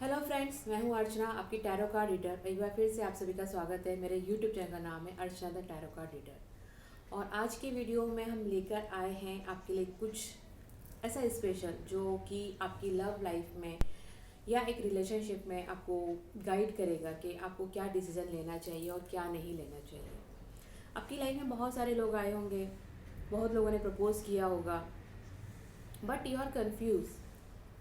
Hello friends, मैं हूं अर्चना, आपकी टैरो कार्ड रीडर। एक बार फिर से आप सभी का स्वागत है। मेरे यूट्यूब चैनल का नाम है अर्चना द टैरो कार्ड रीडर। और आज की वीडियो में हम लेकर आए हैं आपके लिए कुछ ऐसा स्पेशल जो कि आपकी लव लाइफ में या एक रिलेशनशिप में आपको गाइड करेगा कि आपको क्या डिसीज़न लेना चाहिए और क्या नहीं लेना चाहिए। आपकी लाइफ में बहुत सारे लोग आए होंगे, बहुत लोगों ने प्रपोज़ किया होगा, बट यू आर कन्फ्यूज़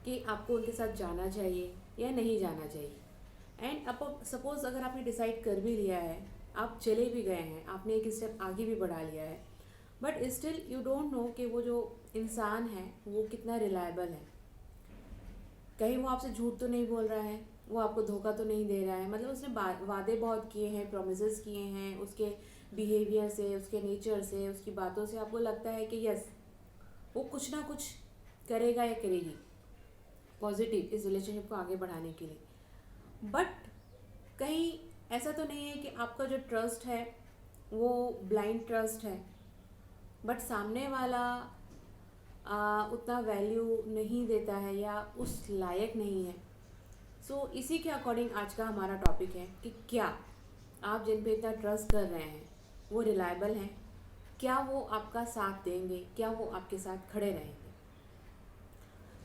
कि आपको उनके साथ जाना चाहिए या नहीं जाना चाहिए। एंड अब सपोज़ अगर आपने डिसाइड कर भी लिया है, आप चले भी गए हैं, आपने एक स्टेप आगे भी बढ़ा लिया है, but still you don't know कि वो जो इंसान है वो कितना रिलायबल है। कहीं वो आपसे झूठ तो नहीं बोल रहा है, वो आपको धोखा तो नहीं दे रहा है। मतलब उसने वादे बहुत किए हैं, प्रोमिस किए हैं, उसके बिहेवियर से, उसके नेचर से, उसकी बातों से आपको लगता है कि यस, वो कुछ ना कुछ करेगा या करेगी पॉजिटिव इस रिलेशनशिप को आगे बढ़ाने के लिए। बट कहीं ऐसा तो नहीं है कि आपका जो ट्रस्ट है वो ब्लाइंड ट्रस्ट है, बट सामने वाला उतना वैल्यू नहीं देता है या उस लायक नहीं है। सो इसी के अकॉर्डिंग आज का हमारा टॉपिक है कि क्या आप जिन पे इतना ट्रस्ट कर रहे हैं वो रिलायबल हैं, क्या वो आपका साथ देंगे, क्या वो आपके साथ खड़े रहेंगे।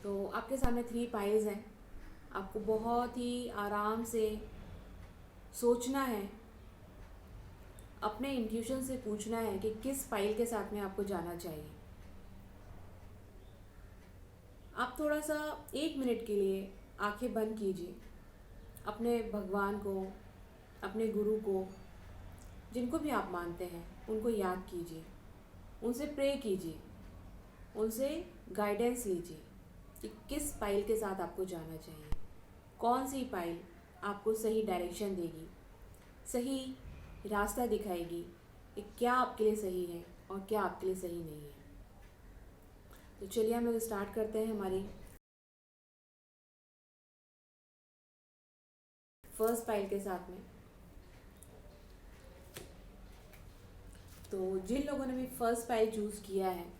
तो आपके सामने 3 पाइल्स हैं। आपको बहुत ही आराम से सोचना है, अपने इंट्यूशन से पूछना है कि किस पाइल के साथ में आपको जाना चाहिए। आप थोड़ा सा 1 मिनट के लिए आंखें बंद कीजिए, अपने भगवान को, अपने गुरु को, जिनको भी आप मानते हैं उनको याद कीजिए, उनसे प्रे कीजिए, उनसे गाइडेंस लीजिए कि किस पाइल के साथ आपको जाना चाहिए, कौन सी पाइल आपको सही डायरेक्शन देगी, सही रास्ता दिखाएगी कि क्या आपके लिए सही है और क्या आपके लिए सही नहीं है। तो चलिए हम लोग स्टार्ट करते हैं हमारी फर्स्ट पाइल के साथ में। तो जिन लोगों ने भी फर्स्ट पाइल चूज़ किया है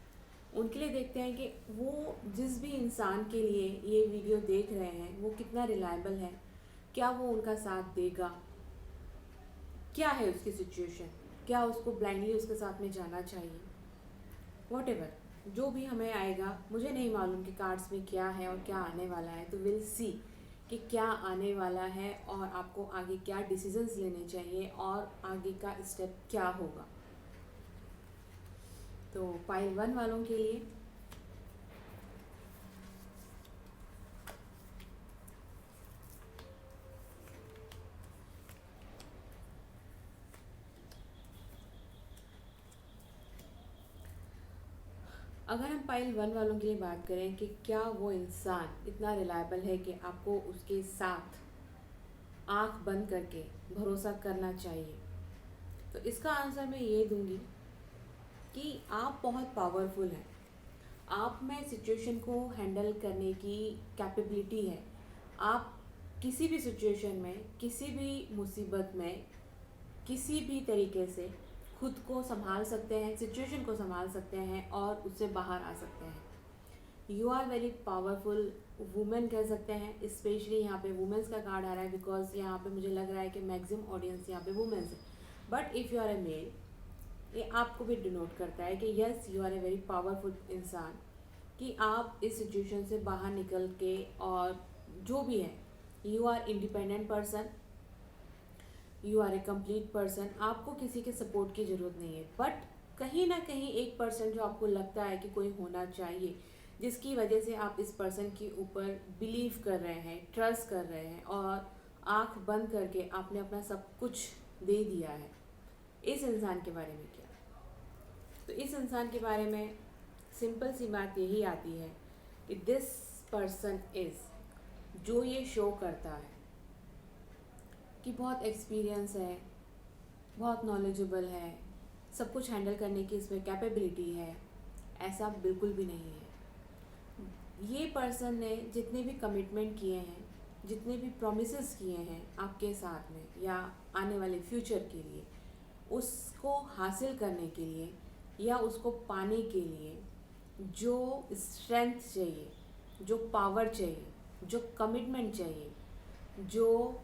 उनके लिए देखते हैं कि वो जिस भी इंसान के लिए ये वीडियो देख रहे हैं वो कितना रिलायबल है, क्या वो उनका साथ देगा, क्या है उसकी सिचुएशन, क्या उसको ब्लाइंडली उसके साथ में जाना चाहिए। वॉट एवर जो भी हमें आएगा, मुझे नहीं मालूम कि कार्ड्स में क्या है और क्या आने वाला है। तो विल सी कि क्या आने वाला है और आपको आगे क्या डिसीजंस लेने चाहिए और आगे का स्टेप क्या होगा। तो पाइल 1 वालों के लिए अगर हम पाइल 1 वालों के लिए बात करें कि क्या वो इंसान इतना रिलायबल है कि आपको उसके साथ आंख बंद करके भरोसा करना चाहिए, तो इसका आंसर मैं ये दूंगी कि आप बहुत पावरफुल हैं। आप में सिचुएशन को हैंडल करने की कैपेबिलिटी है। आप किसी भी सिचुएशन में, किसी भी मुसीबत में, किसी भी तरीके से खुद को संभाल सकते हैं, सिचुएशन को संभाल सकते हैं और उससे बाहर आ सकते हैं। You are very powerful women कह सकते हैं। स्पेशली यहाँ पे वुमेन्स का कार्ड आ रहा है बिकॉज यहाँ पे मुझे लग रहा है कि मैक्सिमम ऑडियंस यहाँ पे वुमेन्स है। But if you are a male, ये आपको भी डिनोट करता है कि yes, you are a very powerful इंसान, कि आप इस सिचुएशन से बाहर निकल के और जो भी है, you are independent person, you are a complete person. आपको किसी के सपोर्ट की ज़रूरत नहीं है। बट कहीं ना कहीं 1% जो आपको लगता है कि कोई होना चाहिए, जिसकी वजह से आप इस पर्सन के ऊपर बिलीव कर रहे हैं, ट्रस्ट कर रहे हैं और आंख बंद करके आपने अपना सब कुछ दे दिया है। इस इंसान के बारे में क्या? तो इस इंसान के बारे में सिंपल सी बात यही आती है कि दिस पर्सन इज़, जो ये शो करता है कि बहुत एक्सपीरियंस है, बहुत नॉलेजेबल है, सब कुछ हैंडल करने की इसमें कैपेबिलिटी है, ऐसा बिल्कुल भी नहीं है। ये पर्सन ने जितने भी कमिटमेंट किए हैं, जितने भी प्रोमिसेस किए हैं आपके साथ में या आने वाले फ्यूचर के लिए, उसको हासिल करने के लिए या उसको पाने के लिए जो स्ट्रेंथ चाहिए, जो पावर चाहिए, जो कमिटमेंट चाहिए, जो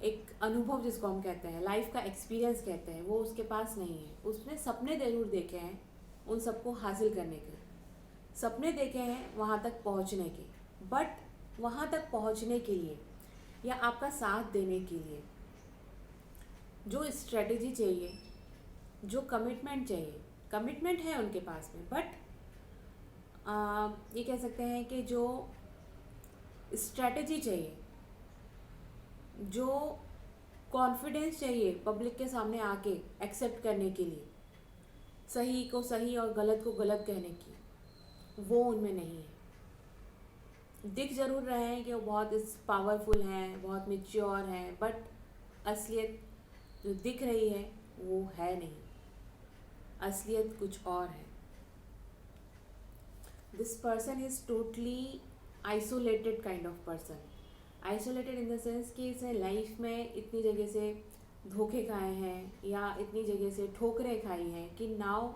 एक अनुभव जिसको हम कहते हैं, लाइफ का एक्सपीरियंस कहते हैं, वो उसके पास नहीं है। उसने सपने ज़रूर देखे हैं उन सबको हासिल करने के, सपने देखे हैं वहाँ तक पहुँचने के, बट वहाँ तक पहुँचने के लिए या आपका साथ देने के लिए जो स्ट्रेटजी चाहिए, जो कमिटमेंट चाहिए, कमिटमेंट है उनके पास में, बट ये कह सकते हैं कि जो स्ट्रेटजी चाहिए, जो कॉन्फिडेंस चाहिए पब्लिक के सामने आके एक्सेप्ट करने के लिए, सही को सही और गलत को गलत कहने की, वो उनमें नहीं है। दिख ज़रूर रहे हैं कि वो बहुत पावरफुल हैं, बहुत मेच्योर हैं, बट असलियत जो दिख रही है वो है नहीं, असलियत कुछ और है। This person is totally isolated kind of person. Isolated in the sense कि इसने लाइफ में इतनी जगह से धोखे खाए हैं या इतनी जगह से ठोकरें खाई हैं कि नाउ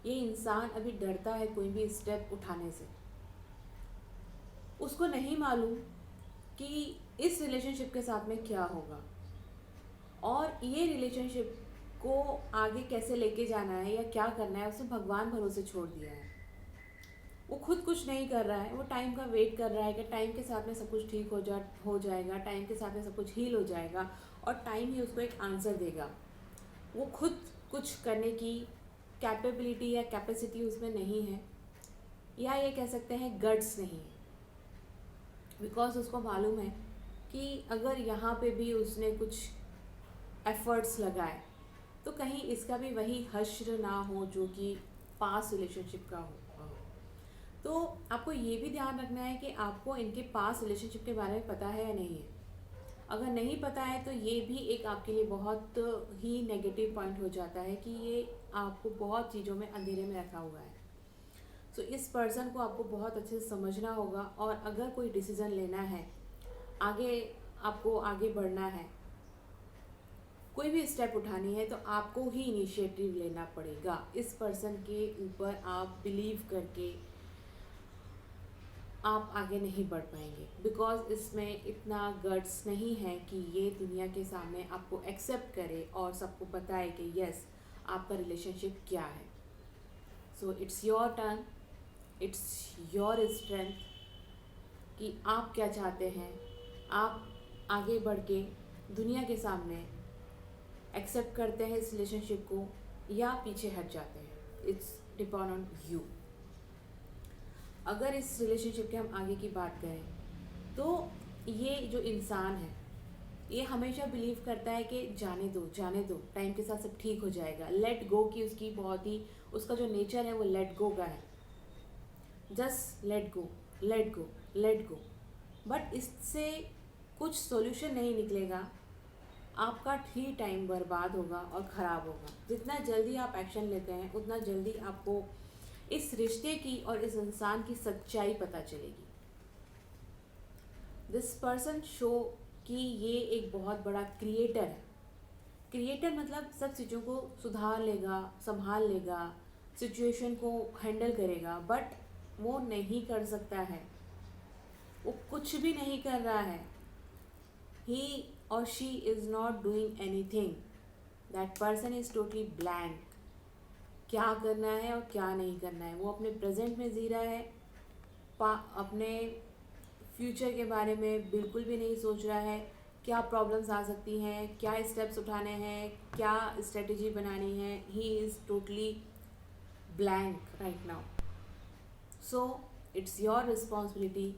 ये इंसान अभी डरता है कोई भी स्टेप उठाने से। उसको नहीं मालूम कि इस रिलेशनशिप के साथ में क्या होगा और ये रिलेशनशिप को आगे कैसे लेके जाना है या क्या करना है, उसने भगवान भरोसे छोड़ दिया है। वो खुद कुछ नहीं कर रहा है, वो टाइम का वेट कर रहा है कि टाइम के साथ में सब कुछ ठीक हो जाएगा, टाइम के साथ में सब कुछ हील हो जाएगा और टाइम ही उसको एक आंसर देगा। वो खुद कुछ करने की कैपेबिलिटी या कैपेसिटी उसमें नहीं है, या ये कह सकते हैं गट्स नहीं है, बिकॉज उसको मालूम है कि अगर यहाँ पे भी उसने कुछ एफर्ट्स लगाए तो कहीं इसका भी वही हश्र ना हो जो कि पास्ट रिलेशनशिप का हो। तो आपको ये भी ध्यान रखना है कि आपको इनके पास रिलेशनशिप के बारे में पता है या नहीं है। अगर नहीं पता है तो ये भी एक आपके लिए बहुत ही नेगेटिव पॉइंट हो जाता है कि ये आपको बहुत चीज़ों में अंधेरे में रखा हुआ है। सो इस पर्सन को आपको बहुत अच्छे से समझना होगा और अगर कोई डिसीज़न लेना है, आगे आपको आगे बढ़ना है, कोई भी स्टेप उठानी है, तो आपको ही इनिशिएटिव लेना पड़ेगा। इस पर्सन के ऊपर आप बिलीव करके आप आगे नहीं बढ़ पाएंगे, बिकॉज इसमें इतना गट्स नहीं है कि ये दुनिया के सामने आपको एक्सेप्ट करे और सबको बताए कि यस आपका रिलेशनशिप क्या है। So it's your turn, it's your strength कि आप क्या चाहते हैं। आप आगे बढ़ के दुनिया के सामने एक्सेप्ट करते हैं इस रिलेशनशिप को या पीछे हट जाते हैं। It's depend on you. अगर इस रिलेशनशिप के हम आगे की बात करें तो ये जो इंसान है ये हमेशा बिलीव करता है कि जाने दो टाइम के साथ सब ठीक हो जाएगा। लेट गो की उसकी बहुत ही, उसका जो नेचर है वो लेट गो का है। Just let go let go let go. But इससे कुछ सॉल्यूशन नहीं निकलेगा, आपका ही टाइम बर्बाद होगा और ख़राब होगा। जितना जल्दी आप एक्शन लेते हैं उतना जल्दी आपको इस रिश्ते की और इस इंसान की सच्चाई पता चलेगी। दिस पर्सन शो कि ये एक बहुत बड़ा क्रिएटर है। क्रिएटर मतलब सब चीज़ों को सुधार लेगा, संभाल लेगा, सिचुएशन को हैंडल करेगा, बट वो नहीं कर सकता है। वो कुछ भी नहीं कर रहा है। ही और she is not doing anything. That person is totally blank. क्या करना है और क्या नहीं करना है वो अपने प्रेजेंट में जी रहा है, अपने फ्यूचर के बारे में बिल्कुल भी नहीं सोच रहा है। क्या प्रॉब्लम्स आ सकती हैं, क्या स्टेप्स उठाने हैं, क्या स्ट्रेटजी बनानी है। He is totally blank right now. So it's your responsibility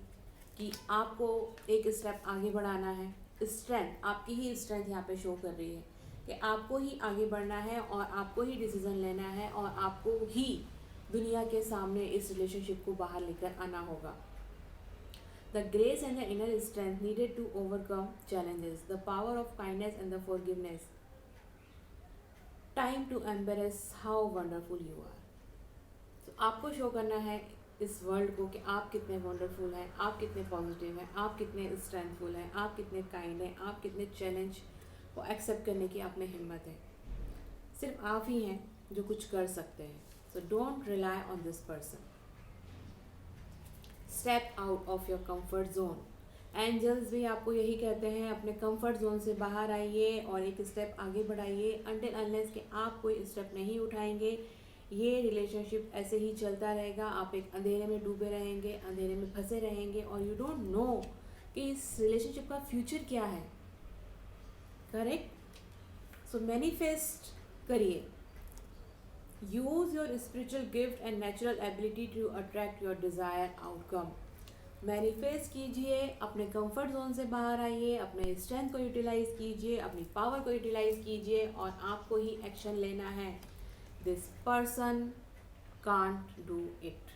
कि आपको एक स्टेप आगे बढ़ाना है। स्ट्रेंथ, आपकी ही स्ट्रेंथ यहाँ पे शो कर रही है कि आपको ही आगे बढ़ना है और आपको ही डिसीज़न लेना है और आपको ही दुनिया के सामने इस रिलेशनशिप को बाहर लेकर आना होगा। The grace and the inner strength needed to overcome challenges, the power of kindness and the forgiveness, time to embrace how wonderful you are. तो आपको शो करना है इस वर्ल्ड को कि आप कितने वंडरफुल हैं, आप कितने पॉजिटिव हैं, आप कितने स्ट्रेंथफुल हैं, आप कितने काइंड हैं, आप कितने चैलेंज को एक्सेप्ट करने की आप में हिम्मत है। सिर्फ आप ही हैं जो कुछ कर सकते हैं। So don't rely on this person. Step out of your comfort zone. Angels भी आपको यही कहते हैं, अपने कंफर्ट जोन से बाहर आइए और एक स्टेप आगे बढ़ाइए। अनटिल अनलेस कि आप कोई स्टेप नहीं उठाएंगे, ये रिलेशनशिप ऐसे ही चलता रहेगा। आप एक अंधेरे में डूबे रहेंगे, अंधेरे में फंसे रहेंगे और यू डोंट नो कि इस रिलेशनशिप का फ्यूचर क्या है। करेक्ट? सो मैनिफेस्ट करिए। Use your spiritual gift and natural ability to attract your desire outcome. Manifest कीजिए, अपने कंफर्ट जोन से बाहर आइए, अपने स्ट्रेंथ को यूटिलाइज कीजिए, अपनी पावर को यूटिलाइज कीजिए और आपको ही एक्शन लेना है। This person can't do it.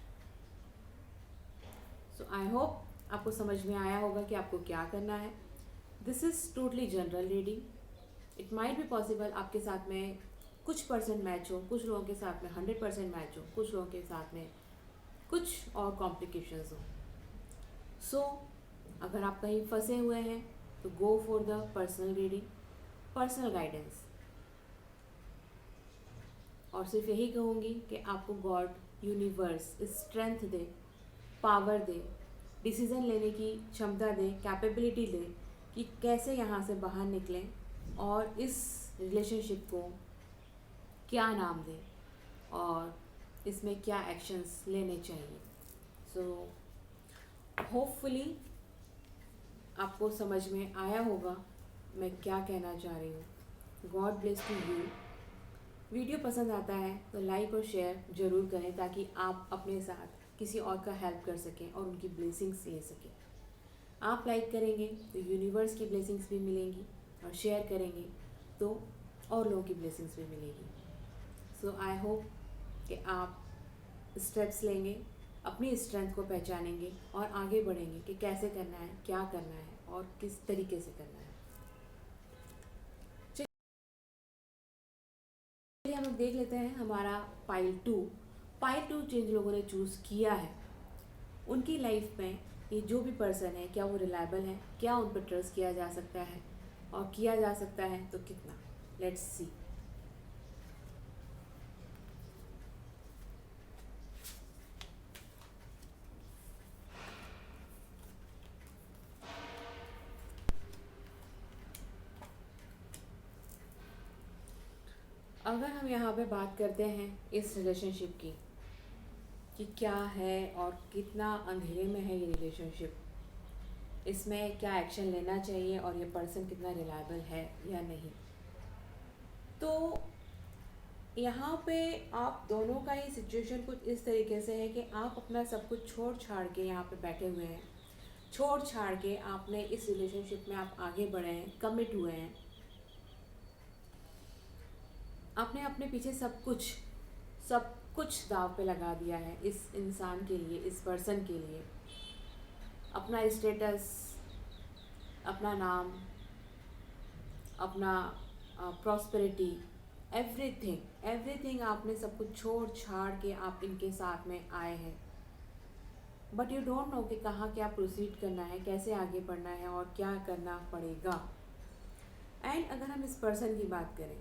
So I hope आपको समझ में आया होगा कि आपको क्या करना है। This is totally general reading. It might be possible आपके साथ में कुछ परसेंट मैच हो, कुछ लोगों के साथ में 100% मैच हो, कुछ लोगों के साथ में कुछ और कॉम्प्लिकेशंस हो। सो अगर आप कहीं फंसे हुए हैं तो go for the personal reading, personal guidance. और सिर्फ यही कहूँगी कि आपको गॉड, यूनिवर्स स्ट्रेंथ दे, पावर दे, डिसीज़न लेने की क्षमता दे, कैपेबिलिटी दे कि कैसे यहाँ से बाहर निकलें और इस रिलेशनशिप को क्या नाम दें और इसमें क्या एक्शंस लेने चाहिए। सो होपफुली आपको समझ में आया होगा मैं क्या कहना चाह रही हूँ। God bless to you. Video पसंद आता है तो लाइक और शेयर ज़रूर करें ताकि आप अपने साथ किसी और का हेल्प कर सकें और उनकी ब्लेसिंग्स ले सकें। आप लाइक करेंगे तो यूनिवर्स की ब्लेसिंग्स भी मिलेंगी और शेयर करेंगे तो और लोगों की ब्लेसिंग्स भी मिलेगी। सो आई होप कि आप स्टेप्स लेंगे, अपनी स्ट्रेंथ को पहचानेंगे और आगे बढ़ेंगे कि कैसे करना है, क्या करना है और किस तरीके से करना है। चलिए हम लोग देख लेते हैं हमारा पाइल 2। पाइल 2 जिन लोगों ने चूज़ किया है उनकी लाइफ में ये जो भी पर्सन है, क्या वो रिलायबल है, क्या उन पर ट्रस्ट किया जा सकता है और किया जा सकता है तो कितना। Let's see. अगर हम यहाँ पे बात करते हैं इस रिलेशनशिप की कि क्या है और कितना अंधेरे में है ये रिलेशनशिप, इसमें क्या एक्शन लेना चाहिए और ये पर्सन कितना रिलायबल है या नहीं, तो यहाँ पे आप दोनों का ही सिचुएशन कुछ इस तरीके से है कि आप अपना सब कुछ छोड़ छाड़ के यहाँ पे बैठे हुए हैं। छोड़ छाड़ के आपने इस रिलेशनशिप में आप आगे बढ़े हैं, कमिट हुए हैं। आपने अपने पीछे सब कुछ दाव पे लगा दिया है इस इंसान के लिए, इस पर्सन के लिए। अपना स्टेटस, अपना नाम, अपना प्रॉस्पेरिटी, एवरीथिंग आपने सब कुछ छोड़ छाड़ के आप इनके साथ में आए हैं। बट यू डोंट नो कि कहाँ क्या प्रोसीड करना है, कैसे आगे बढ़ना है और क्या करना पड़ेगा। एंड अगर हम इस पर्सन की बात करें,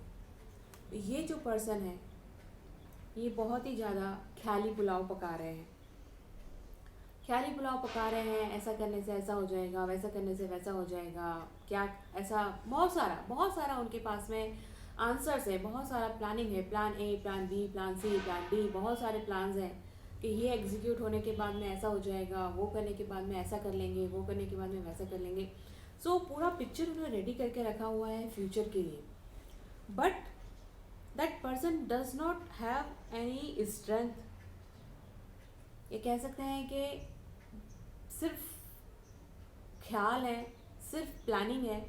ये जो पर्सन है ये बहुत ही ज़्यादा ख्याली पुलाव पका रहे हैं। ख्याली पुलाव पका रहे हैं, ऐसा करने से ऐसा हो जाएगा, वैसा करने से वैसा हो जाएगा, क्या ऐसा बहुत सारा उनके पास में आंसर्स है, बहुत सारा प्लानिंग है, plan A, plan B, plan C, plan D, बहुत सारे प्लान्स हैं कि ये एग्जीक्यूट होने के बाद में ऐसा हो जाएगा, वो करने के बाद में ऐसा कर लेंगे, वो करने के बाद में वैसा कर लेंगे। सो पूरा पिक्चर उन्होंने रेडी करके रखा हुआ है फ्यूचर के लिए। But that person does not have any strength. ये कह सकते हैं कि सिर्फ ख्याल है, सिर्फ प्लानिंग है,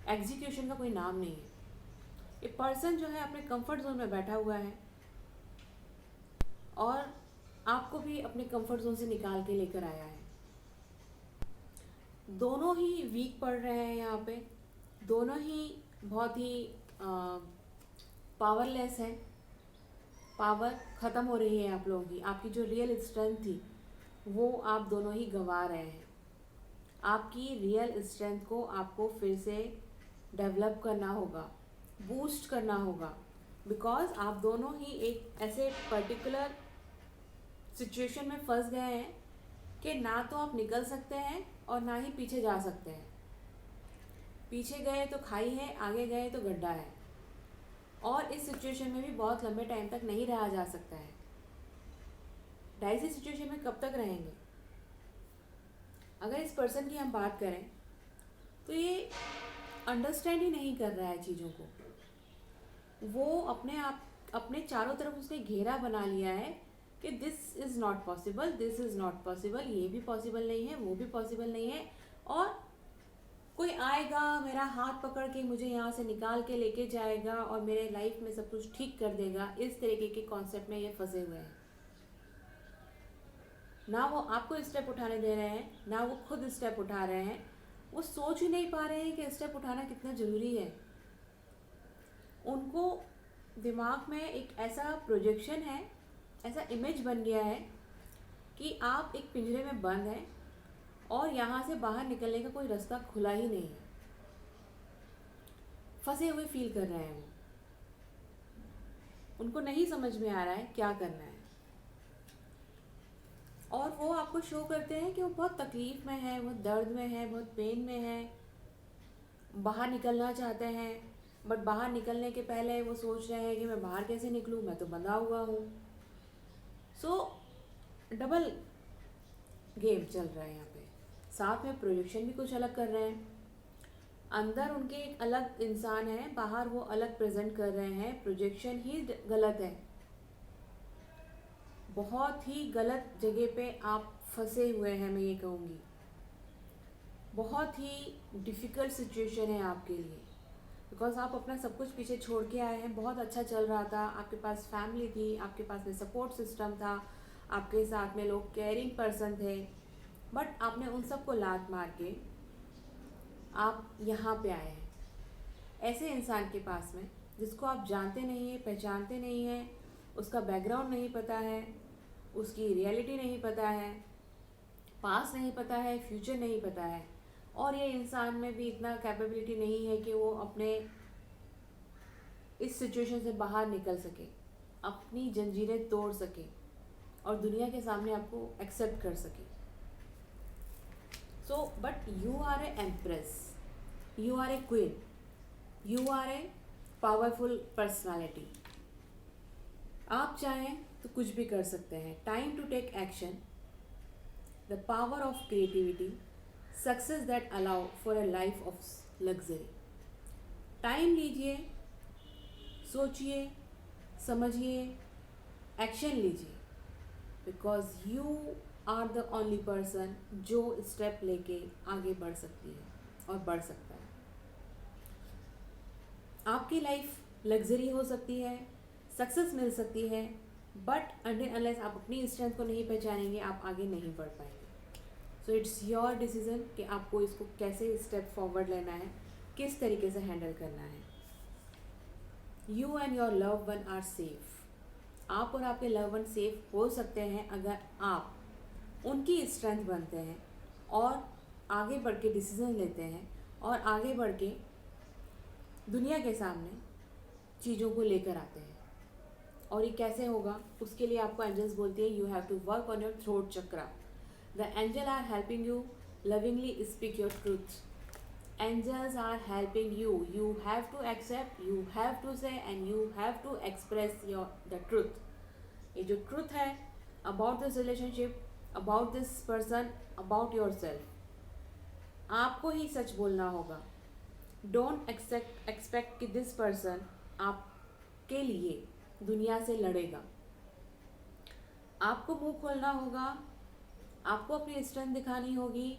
एग्जीक्यूशन का कोई नाम नहीं है। ये पर्सन जो है अपने कंफर्ट जोन में बैठा हुआ है और आपको भी अपने कंफर्ट जोन से निकाल के लेकर आया है। दोनों ही वीक पड़ रहे हैं यहाँ पे, दोनों ही बहुत ही पावरलेस है। पावर ख़त्म हो रही है आप लोगों की, आपकी जो रियल स्ट्रेंथ थी वो आप दोनों ही गंवा रहे हैं। आपकी रियल स्ट्रेंथ को आपको फिर से डेवलप करना होगा, बूस्ट करना होगा, बिकॉज आप दोनों ही एक ऐसे पर्टिकुलर सिचुएशन में फंस गए हैं कि ना तो आप निकल सकते हैं और ना ही पीछे जा सकते हैं। पीछे गए तो खाई है, आगे गए तो गड्ढा है, और इस सिचुएशन में भी बहुत लंबे टाइम तक नहीं रहा जा सकता है। डाइसी सिचुएशन में कब तक रहेंगे? अगर इस पर्सन की हम बात करें तो ये अंडरस्टैंड ही नहीं कर रहा है चीज़ों को। वो अपने चारों तरफ उसने घेरा बना लिया है कि this is not possible, this is not possible, ये भी पॉसिबल नहीं है, वो भी पॉसिबल नहीं है, और कोई आएगा मेरा हाथ पकड़ के मुझे यहाँ से निकाल के लेके जाएगा और मेरे लाइफ में सब कुछ ठीक कर देगा। इस तरीके के कॉन्सेप्ट में ये फंसे हुए हैं। ना वो आपको स्टेप उठाने दे रहे हैं, ना वो खुद स्टेप उठा रहे हैं। वो सोच ही नहीं पा रहे हैं कि स्टेप उठाना कितना ज़रूरी है। उनको दिमाग में एक ऐसा प्रोजेक्शन है, ऐसा इमेज बन गया है कि आप एक पिंजरे में बंद हैं और यहाँ से बाहर निकलने का कोई रास्ता खुला ही नहीं है। फंसे हुए फील कर रहे हैं वो। उनको नहीं समझ में आ रहा है क्या करना है, और वो आपको शो करते हैं कि वो बहुत तकलीफ़ में है, बहुत दर्द में है, बहुत पेन में है, बाहर निकलना चाहते हैं, बट बाहर निकलने के पहले वो सोच रहे हैं कि मैं बाहर कैसे निकलूँ, मैं तो बंधा हुआ हूँ। सो डबल गेम चल रहा है यहाँ पे। साथ में प्रोजेक्शन भी कुछ अलग कर रहे हैं। अंदर उनके एक अलग इंसान है, बाहर वो अलग प्रेजेंट कर रहे हैं। प्रोजेक्शन ही गलत है। बहुत ही गलत जगह पे आप फंसे हुए हैं, मैं ये कहूँगी। बहुत ही डिफ़िकल्ट सिचुएशन है आपके लिए, बिकॉज आप अपना सब कुछ पीछे छोड़ के आए हैं। बहुत अच्छा चल रहा था, आपके पास फैमिली थी, आपके पास में सपोर्ट सिस्टम था, आपके साथ में लोग केयरिंग पर्सन थे, बट आपने उन सबको लात मार के आप यहाँ पे आए हैं ऐसे इंसान के पास में जिसको आप जानते नहीं हैं, पहचानते नहीं हैं, उसका बैकग्राउंड नहीं पता है, उसकी रियलिटी नहीं पता है, पास नहीं पता है, फ्यूचर नहीं पता है, और ये इंसान में भी इतना कैपेबिलिटी नहीं है कि वो अपने इस सिचुएशन से बाहर निकल सके, अपनी जंजीरें तोड़ सके और दुनिया के सामने आपको एक्सेप्ट कर सके। So but you are a empress, you are a queen, you are a powerful personality. आप चाहें तो कुछ भी कर सकते हैं। Time to take action, the power of creativity, success that allow for a life of luxury. Time लीजिए, सोचिए, समझिए, एक्शन लीजिए, because you are the only person जो स्टेप लेके आगे बढ़ सकती है और बढ़ सकता है। आपकी लाइफ लग्जरी हो सकती है, सक्सेस मिल सकती है, बट अनटिल अनलेस आप अपनी स्ट्रेंथ को नहीं पहचानेंगे, आप आगे नहीं बढ़ पाएंगे। सो इट्स योर डिसीजन कि आपको इसको कैसे स्टेप फॉरवर्ड लेना है, किस तरीके से हैंडल करना है। You and your love one are safe. आप और आपके लव वन सेफ हो सकते हैं अगर आप उनकी स्ट्रेंथ बनते हैं और आगे बढ़ के डिसीजन लेते हैं और आगे बढ़ के दुनिया के सामने चीज़ों को लेकर आते हैं। और ये कैसे होगा, उसके लिए आपको एंजल्स बोलती है you have to work on your throat chakra. The angel are helping you lovingly speak your truth. Angels are helping you. You have to accept, you have to say, and you have to express the truth. ये जो truth है about this relationship, about this person, about yourself, आपको ही सच बोलना होगा। Don't expect कि this person आपके लिए दुनिया से लड़ेगा। आपको मुंह खोलना होगा, आपको अपनी स्ट्रेंथ दिखानी होगी,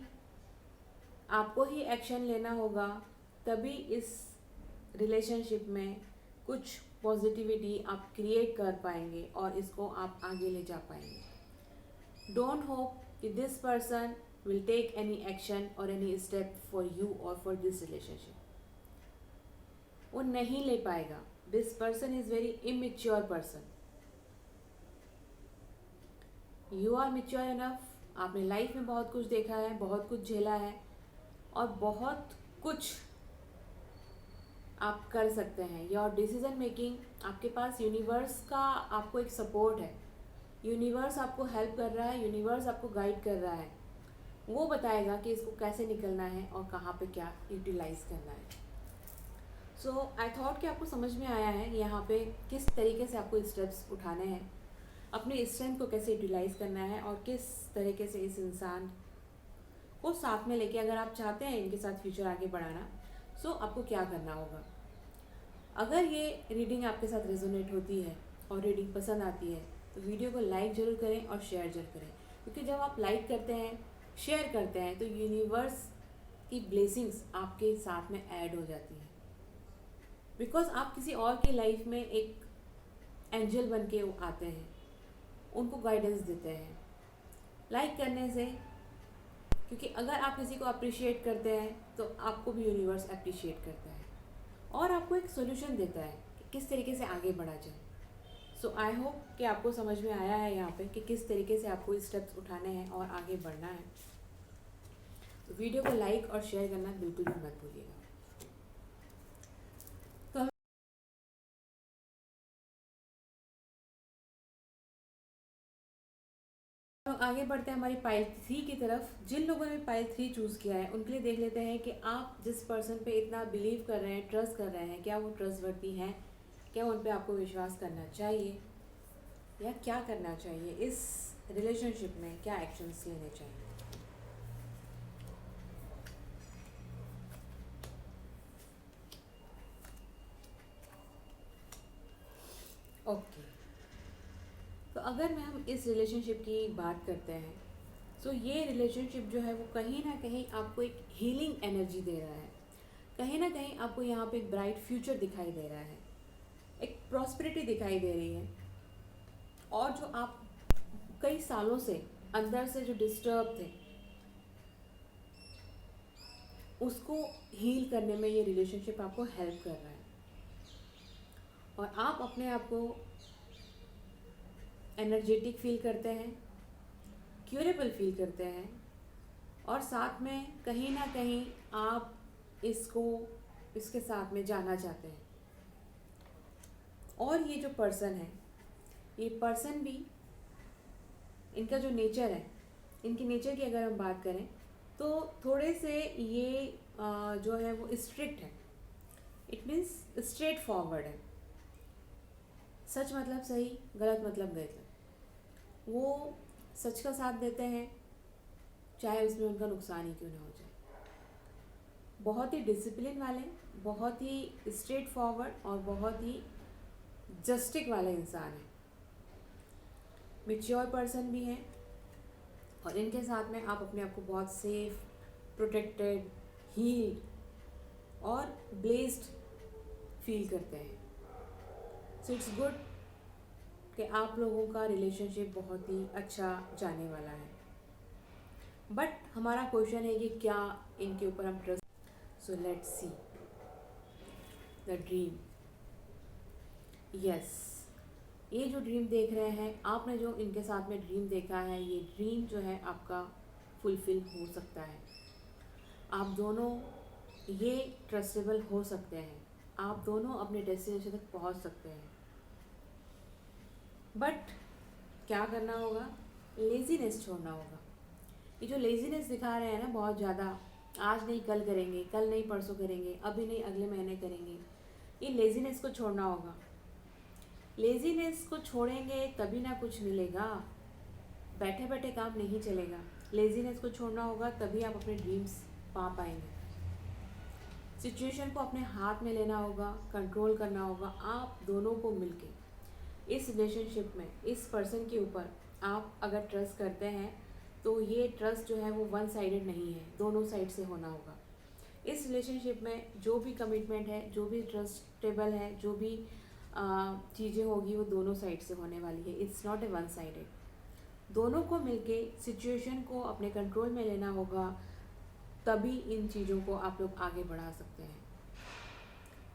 आपको ही एक्शन लेना होगा, तभी इस रिलेशनशिप में कुछ पॉजिटिविटी आप क्रिएट कर पाएंगे और इसको आप आगे ले जा पाएंगे। डोंट होप कि this person will take any action और एनी स्टेप फॉर यू और फॉर दिस रिलेशनशिप। वो नहीं ले पाएगा। This person is very immature person. You are mature enough. आपने लाइफ में बहुत कुछ देखा है, बहुत कुछ झेला है और बहुत कुछ आप कर सकते हैं। योर डिसीजन मेकिंग, आपके पास यूनिवर्स का आपको एक सपोर्ट है। यूनिवर्स आपको हेल्प कर रहा है, यूनिवर्स आपको गाइड कर रहा है। वो बताएगा कि इसको कैसे निकलना है और कहाँ पे क्या यूटिलाइज करना है। सो आई थॉट कि आपको समझ में आया है यहाँ पे किस तरीके से आपको स्टेप्स उठाने हैं, अपनी स्ट्रेंथ को कैसे यूटिलाइज करना है और किस तरीके से इस इंसान को साथ में लेके अगर आप चाहते हैं इनके साथ फ्यूचर आगे बढ़ाना, सो आपको क्या करना होगा। अगर ये रीडिंग आपके साथ रेजोनेट होती है और रीडिंग पसंद आती है तो वीडियो को लाइक ज़रूर करें और शेयर ज़रूर करें, क्योंकि जब आप लाइक करते हैं, शेयर करते हैं, तो यूनिवर्स की ब्लेसिंग्स आपके साथ में ऐड हो जाती है। बिकॉज आप किसी और की लाइफ में एक एंजल बन के आते हैं, उनको गाइडेंस देते हैं लाइक करने से। क्योंकि अगर आप किसी को अप्रिशिएट करते हैं तो आपको भी यूनिवर्स अप्रिशिएट करता है और आपको एक सोल्यूशन देता है कि किस तरीके से आगे बढ़ा जाए। सो आई होप कि आपको समझ में आया है यहाँ पे कि किस तरीके से आपको स्टेप्स उठाने हैं और आगे बढ़ना है। तो वीडियो को लाइक और शेयर करना बिल्कुल भी मत भूलिएगा। तो हम आगे बढ़ते हैं हमारी पाइल 3 की तरफ। जिन लोगों ने पाइल 3 चूज़ किया है उनके लिए देख लेते हैं कि आप जिस पर्सन पे इतना बिलीव कर रहे हैं, ट्रस्ट कर रहे हैं, क्या वो ट्रस्टवर्दी हैं, क्या उन पे आपको विश्वास करना चाहिए या क्या करना चाहिए, इस रिलेशनशिप में क्या एक्शंस लेने चाहिए। ओके, तो अगर मैं हम इस रिलेशनशिप की बात करते हैं तो ये रिलेशनशिप जो है वो कहीं ना कहीं आपको एक हीलिंग एनर्जी दे रहा है, कहीं ना कहीं आपको यहाँ पे एक ब्राइट फ्यूचर दिखाई दे रहा है, एक प्रॉस्पेरिटी दिखाई दे रही है। और जो आप कई सालों से अंदर से जो डिस्टर्ब थे उसको हील करने में ये रिलेशनशिप आपको हेल्प कर रहा है और आप अपने आप को एनर्जेटिक फील करते हैं, क्यूरेबल फील करते हैं और साथ में कहीं ना कहीं आप इसके साथ में जाना चाहते हैं। और ये जो पर्सन है, ये पर्सन भी, इनका जो नेचर है, इनकी नेचर की अगर हम बात करें तो थोड़े से ये जो है वो स्ट्रिक्ट है। इट मीन्स स्ट्रेट फॉरवर्ड है, सच मतलब सही, गलत मतलब गलत। वो सच का साथ देते हैं चाहे उसमें उनका नुकसान ही क्यों ना हो जाए। बहुत ही डिसिप्लिन वाले, बहुत ही स्ट्रेट फॉरवर्ड और बहुत ही जस्टिक वाले इंसान है। मैच्योर पर्सन भी हैं और इनके साथ में आप अपने आप को बहुत सेफ, प्रोटेक्टेड, हील्ड और ब्लेस्ड फील करते हैं। सो इट्स गुड कि आप लोगों का रिलेशनशिप बहुत ही अच्छा जाने वाला है। बट हमारा क्वेश्चन है कि क्या इनके ऊपर हम trust. So let's see the dream. Yes, ये जो ड्रीम देख रहे हैं आपने, जो इनके साथ में ड्रीम देखा है, ये ड्रीम जो है आपका फुलफिल हो सकता है। आप दोनों ये ट्रस्टेबल हो सकते हैं, आप दोनों अपने डेस्टिनेशन तक पहुंच सकते हैं। बट क्या करना होगा, लेजीनेस छोड़ना होगा। ये जो लेजीनेस दिखा रहे हैं ना बहुत ज़्यादा, आज नहीं कल करेंगे, कल नहीं परसों करेंगे, अभी नहीं अगले महीने करेंगे, ये लेजीनेस को छोड़ना होगा। लेजीनेस को छोड़ेंगे तभी ना कुछ मिलेगा, बैठे बैठे काम नहीं चलेगा। लेजीनेस को छोड़ना होगा तभी आप अपने ड्रीम्स पा पाएंगे। सिचुएशन को अपने हाथ में लेना होगा, कंट्रोल करना होगा। आप दोनों को मिलके इस रिलेशनशिप में, इस पर्सन के ऊपर आप अगर ट्रस्ट करते हैं तो ये ट्रस्ट जो है वो वन साइडेड नहीं है, दोनों साइड से होना होगा। इस रिलेशनशिप में जो भी कमिटमेंट है, जो भी ट्रस्टेबल है, जो भी चीज़ें होगी वो दोनों साइड से होने वाली है। It's not a one sided. दोनों को मिलके सिचुएशन को अपने कंट्रोल में लेना होगा, तभी इन चीज़ों को आप लोग आगे बढ़ा सकते हैं,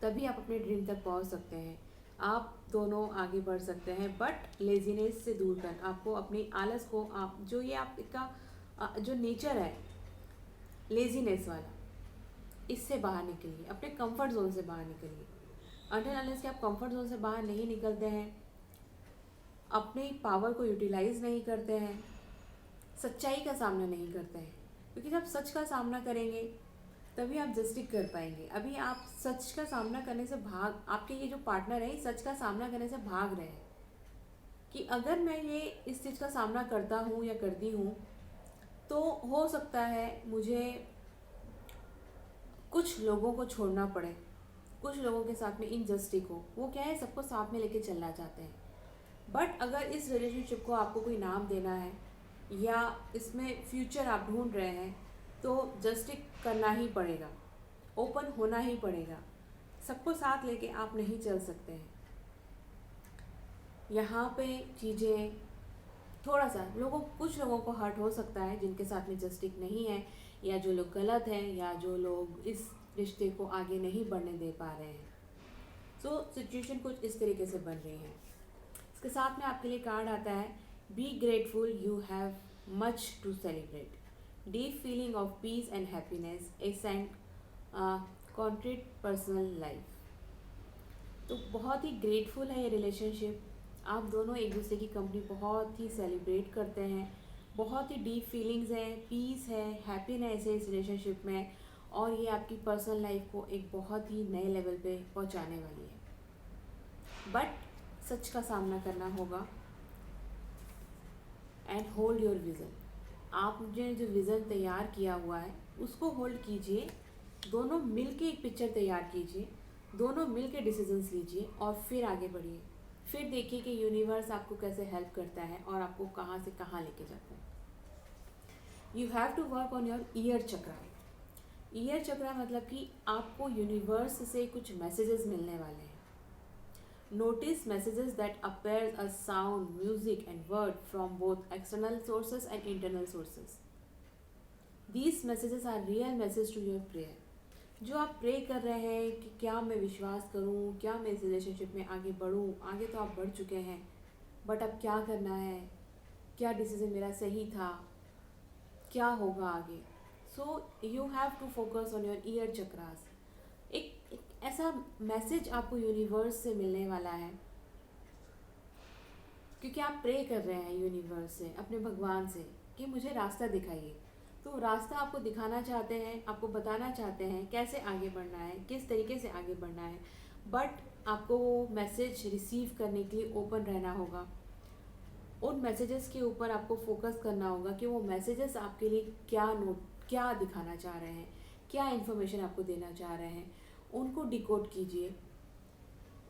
तभी आप अपने ड्रीम तक पहुंच सकते हैं, आप दोनों आगे बढ़ सकते हैं। बट लेजीनेस से दूर कर, आपको अपनी आलस को, आप जो ये आपका जो नेचर है लेजीनेस वाला, इससे बाहर निकलिए, अपने कंफर्ट जोन से बाहर निकलिए। अनटिल अनलेस कि आप कंफर्ट जोन से बाहर नहीं निकलते हैं, अपनी पावर को यूटिलाइज नहीं करते हैं, सच्चाई का सामना नहीं करते हैं, क्योंकि जब सच का सामना करेंगे तभी आप जस्टिक कर पाएंगे। अभी आप सच का सामना करने से भाग, आपके ये जो पार्टनर है सच का सामना करने से भाग रहे हैं कि अगर मैं ये इस चीज़ का सामना करता हूँ या करती हूँ तो हो सकता है मुझे कुछ लोगों को छोड़ना पड़े, कुछ लोगों के साथ में इनजस्टिस हो। वो क्या है, सबको साथ में लेके चलना चाहते हैं। बट अगर इस रिलेशनशिप को आपको कोई नाम देना है या इसमें फ्यूचर आप ढूंढ रहे हैं तो जस्टिस करना ही पड़ेगा, ओपन होना ही पड़ेगा। सबको साथ लेके आप नहीं चल सकते हैं। यहाँ पे चीज़ें थोड़ा सा कुछ लोगों को हर्ट हो सकता है जिनके साथ में जस्टिस नहीं है, या जो लोग गलत हैं, या जो लोग इस रिश्ते को आगे नहीं बढ़ने दे पा रहे हैं। सो सिचुएशन कुछ इस तरीके से बन रही है। इसके साथ में आपके लिए कार्ड आता है, be grateful, you have much to celebrate, deep feeling of peace and happiness is and concrete personal life. तो बहुत ही ग्रेटफुल है ये रिलेशनशिप। आप दोनों एक दूसरे की कंपनी बहुत ही सेलिब्रेट करते हैं, बहुत ही डीप फीलिंग्स हैं, पीस है, हैप्पीनेस है इस रिलेशनशिप में, और ये आपकी पर्सनल लाइफ को एक बहुत ही नए लेवल पे पहुंचाने वाली है। बट सच का सामना करना होगा एंड होल्ड योर विज़न। आपने जो विज़न तैयार किया हुआ है उसको होल्ड कीजिए, दोनों मिल के एक पिक्चर तैयार कीजिए, दोनों मिल के डिसीजंस लीजिए और फिर आगे बढ़िए। फिर देखिए कि यूनिवर्स आपको कैसे हेल्प करता है और आपको कहाँ से कहाँ लेके जाता है। You have to work on your ear chakra. Ear chakra मतलब कि आपको यूनिवर्स से कुछ मैसेजेस मिलने वाले हैं। Notice messages that appear a sound, music and word from both external sources and internal sources. These messages are real message to your prayer. जो आप प्रे कर रहे हैं कि क्या मैं विश्वास करूं, क्या मैं इस रिलेशनशिप में आगे बढ़ूं, आगे तो आप बढ़ चुके हैं, बट अब क्या करना है, क्या डिसीजन मेरा सही था, क्या होगा आगे। So you have to focus on your ear chakras. एक ऐसा मैसेज आपको यूनिवर्स से मिलने वाला है, क्योंकि आप प्रे कर रहे हैं यूनिवर्स से, अपने भगवान से, कि मुझे रास्ता दिखाइए। तो रास्ता आपको दिखाना चाहते हैं, आपको बताना चाहते हैं कैसे आगे बढ़ना है, किस तरीके से आगे बढ़ना है। बट आपको वो मैसेज रिसीव करने के लिए ओपन रहना होगा। उन मैसेजेस के ऊपर आपको फोकस करना होगा कि वो मैसेजेस आपके लिए क्या दिखाना चाह रहे हैं, क्या इन्फॉर्मेशन आपको देना चाह रहे हैं। उनको डिकोड कीजिए।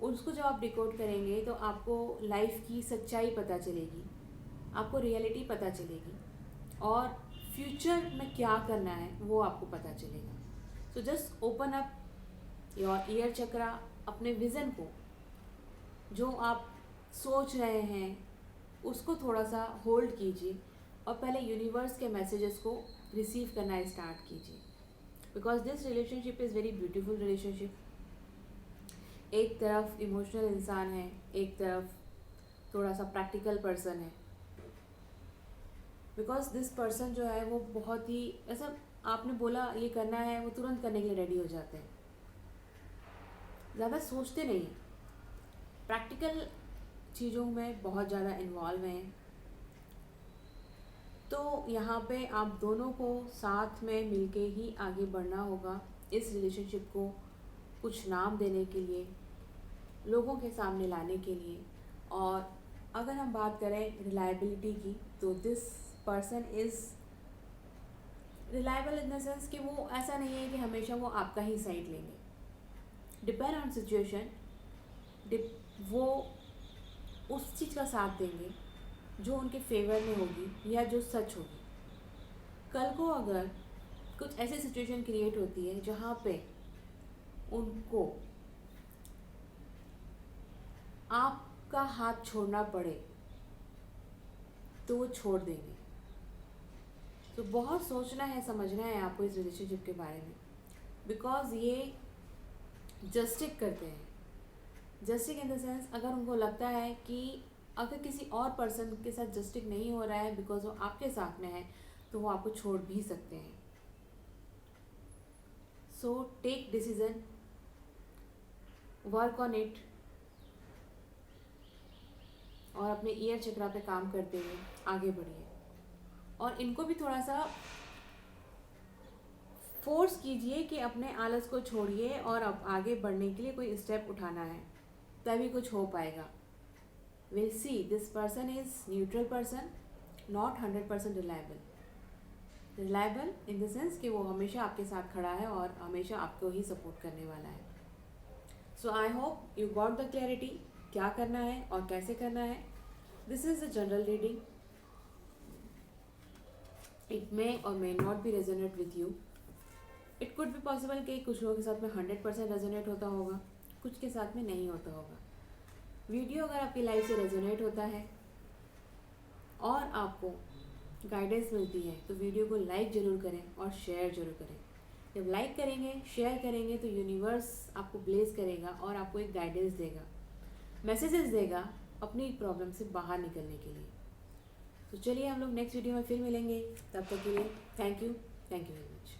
उसको जब आप डिकोड करेंगे तो आपको लाइफ की सच्चाई पता चलेगी, आपको रियलिटी पता चलेगी, और फ्यूचर में क्या करना है वो आपको पता चलेगा। So just open up your ear chakra. अपने विज़न को, जो आप सोच रहे हैं, उसको थोड़ा सा होल्ड कीजिए और पहले यूनिवर्स के मैसेजेस को रिसीव करना स्टार्ट कीजिए। Because this relationship is very beautiful relationship. एक तरफ इमोशनल इंसान है, एक तरफ थोड़ा सा प्रैक्टिकल पर्सन है। बिकॉज दिस पर्सन जो है वो बहुत ही ऐसा, आपने बोला ये करना है वो तुरंत करने के लिए रेडी हो जाते हैं, ज़्यादा सोचते नहीं हैं, प्रैक्टिकल चीज़ों में बहुत ज़्यादा इन्वॉल्व हैं। तो यहाँ पे आप दोनों को साथ में मिलके ही आगे बढ़ना होगा इस रिलेशनशिप को कुछ नाम देने के लिए, लोगों के सामने लाने के लिए। और अगर हम बात करें रिलायबिलिटी की, तो this person is reliable in the sense कि वो ऐसा नहीं है कि हमेशा वो आपका ही साइड लेंगे। डिपेंड ऑन सिचुएशन, वो उस चीज़ का साथ देंगे जो उनके फेवर में होगी या जो सच होगी। कल को अगर कुछ ऐसी सिचुएशन क्रिएट होती है जहाँ पे उनको आपका हाथ छोड़ना पड़े तो वो छोड़ देंगे। तो बहुत सोचना है, समझना है आपको इस रिलेशनशिप के बारे में। बिकॉज ये जस्टिक करते हैं। जस्टिक इन द सेंस, अगर उनको लगता है कि अगर किसी और पर्सन के साथ जस्टिक नहीं हो रहा है बिकॉज वो आपके साथ में है, तो वो आपको छोड़ भी सकते हैं। So take decision, work on it, और अपने ईयर चक्रा पे काम करते हुए आगे बढ़िए। और इनको भी थोड़ा सा फोर्स कीजिए कि अपने आलस को छोड़िए और अब आगे बढ़ने के लिए कोई स्टेप उठाना है, तभी कुछ हो पाएगा. Will see this person is neutral person, not 100% reliable. Reliable in the sense कि वो हमेशा आपके साथ खड़ा है और हमेशा आपको ही सपोर्ट करने वाला है. So I hope you got the clarity क्या करना है और कैसे करना है. This is a general reading. It may or may not be resonate with you. It could be possible कि कुछ लोगों के साथ में 100% रेजोनेट होता होगा, कुछ के साथ में नहीं होता होगा. वीडियो अगर आपकी लाइफ से रेजोनेट होता है और आपको गाइडेंस मिलती है तो वीडियो को लाइक ज़रूर करें और शेयर ज़रूर करें. जब लाइक करेंगे, शेयर करेंगे तो यूनिवर्स आपको ब्लेस करेगा और आपको एक गाइडेंस देगा, मैसेजेस देगा अपनी प्रॉब्लम से बाहर निकलने के लिए. तो चलिए हम लोग नेक्स्ट वीडियो में फिर मिलेंगे. तब तक के लिए थैंक यू वेरी मच.